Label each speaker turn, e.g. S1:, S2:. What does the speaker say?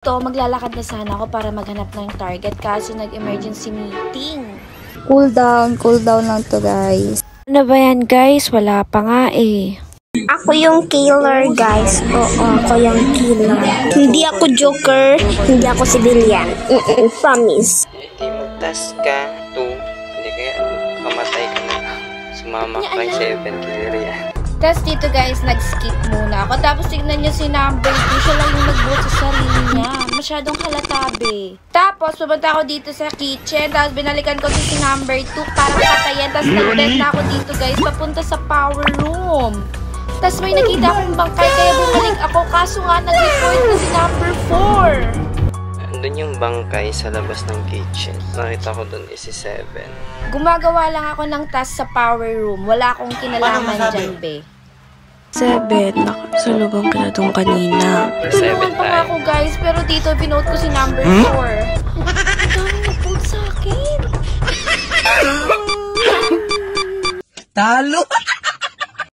S1: Maglalakad na sana ako para maghanap ng target kaso nag-emergency meeting.
S2: Cool down lang to guys.
S1: Ano ba yan guys? Wala pa nga eh.
S2: Ako yung killer guys. Oo, ako yung killer. Hindi ako joker, hindi ako civilian. Promise.
S3: Hindi magtas ka, 2. Hindi kaya kamatay ka na. Sumama ka kay 7 killer yan.
S1: Tapos dito guys, nag-skip muna ako. Tapos tignan nyo si number 2. Siya lang yung nagbuot sa sarili niya. Masyadong halatabe. Tapos pumunta ako dito sa kitchen. Tapos binalikan ko si number 2 para patayin. Tapos nag-bed na ako dito guys. Papunta sa power room. Tapos may nakita akong bangkay. Kaya bumalik ako. Kaso nga nag-report na si number 4.
S3: Andun yung bangkay sa labas ng kitchen. Nakita ko dun is si 7.
S1: Gumagawa lang ako ng task sa power room. Wala akong kinalaman dyan, be.
S4: 7, nakasalubong ka na doon kanina.
S3: 7
S1: Tulungan pa nga
S3: tayo.
S1: ako guys, pero dito binote ko si number 4. Ang dami nag-vote sa akin.
S5: Talo!